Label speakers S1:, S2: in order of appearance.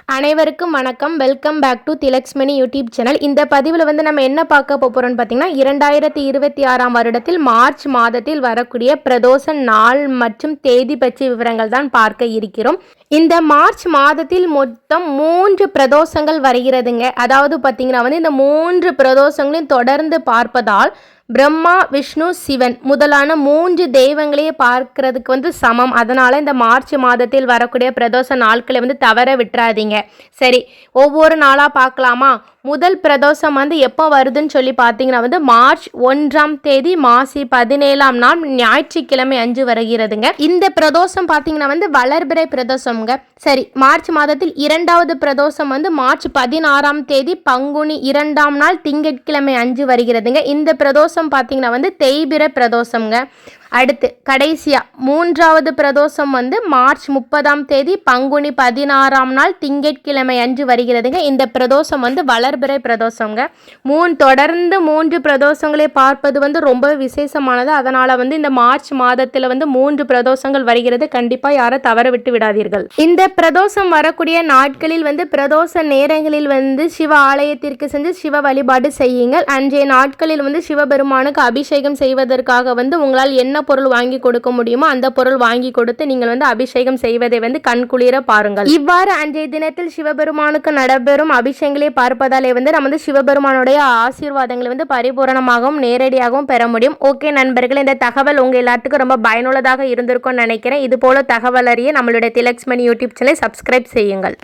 S1: அனைவருக்கும் வணக்கம். Welcome back to திலக்ஸ்மணி யூடியூப் சேனல். இந்த பதிவில் நம்ம என்ன பார்க்க போகிறோம்னு பார்த்தீங்கன்னா 2026 வருடத்தில் மார்ச் மாதத்தில் வரக்கூடிய பிரதோஷ நாள் மற்றும் தேதி பற்றிய விவரங்கள் தான் பார்க்க இருக்கிறோம். இந்த மார்ச் மாதத்தில் மொத்தம் 3 பிரதோஷங்கள் வருகிறதுங்க. அதாவது பார்த்தீங்கன்னா இந்த 3 பிரதோஷங்களையும் தொடர்ந்து பார்ப்பதால் பிரம்மா, விஷ்ணு, சிவன் முதலான 3 தெய்வங்களையே பார்க்கறதுக்கு சமம். அதனால் இந்த மார்ச் மாதத்தில் வரக்கூடிய பிரதோஷ நாட்களை தவற விட்டுறாதீங்க. சரி, ஒவ்வொரு நாளாக பார்க்கலாமா? முதல் பிரதோஷம் எப்போ வருதுன்னு சொல்லி பார்த்தீங்கன்னா மார்ச் 1ஆம் தேதி மாசி 17ஆம் நாள் ஞாயிற்றுக்கிழமை அன்று வருகிறதுங்க. இந்த பிரதோஷம் பார்த்தீங்கன்னா வளர்பிறை பிரதோஷம்ங்க. சரி, மார்ச் மாதத்தில் 2வது பிரதோஷம் மார்ச் 16ஆம் தேதி பங்குனி 2ஆம் நாள் திங்கட்கிழமை அன்று வருகிறதுங்க. இந்த பிரதோஷம் பார்த்தீங்கன்னா தேய்பிறை பிரதோஷம்ங்க. அடுத்து கடைசியா 3வது பிரதோஷம் மார்ச் 30ஆம் தேதி பங்குனி 16ஆம் நாள் திங்கட்கிழமை அன்று வருகிறதுங்க. இந்த பிரதோஷம் வளர்பிறை பிரதோஷங்க. தொடர்ந்து 3 பிரதோஷங்களை பார்ப்பது ரொம்ப விசேஷமானது. அதனால இந்த மார்ச் மாதத்தில் 3 பிரதோஷங்கள் வருகிறது. கண்டிப்பா யாரை தவற விட்டு விடாதீர்கள். இந்த பிரதோஷம் வரக்கூடிய நாட்களில் பிரதோஷ நேரங்களில் சிவ ஆலயத்திற்கு சென்று சிவ வழிபாடு செய்யுங்கள். அன்றைய நாட்களில் சிவபெருமானுக்கு அபிஷேகம் செய்வதற்காக உங்களால் என்ன பொருள் வாங்கி கொடுக்க முடியுமோ அந்த பொருள் வாங்கி கொடுத்து நீங்கள் அபிஷேகம் செய்வதை கண்குளிர பாருங்கள். இவ்வாறு அன்றைய தினத்தில் சிவபெருமானுக்கு நடைபெறும் அபிஷேகங்களை பார்ப்பதாலே நமது சிவபெருமானுடைய ஆசீர்வாதங்களை பரிபூரணமாகவும் நேரடியாகவும் பெற முடியும். ஓகே நண்பர்களே, இந்த தகவல் உங்க எல்லாத்துக்கும் ரொம்ப பயனுள்ளதாக இருந்திருக்கும்னு நினைக்கிறேன். இது போல தகவல் அறிய நம்மளுடைய திலக்ஸ்மணி யூடியூப் சேனலை சப்ஸ்கிரைப் செய்யுங்கள்.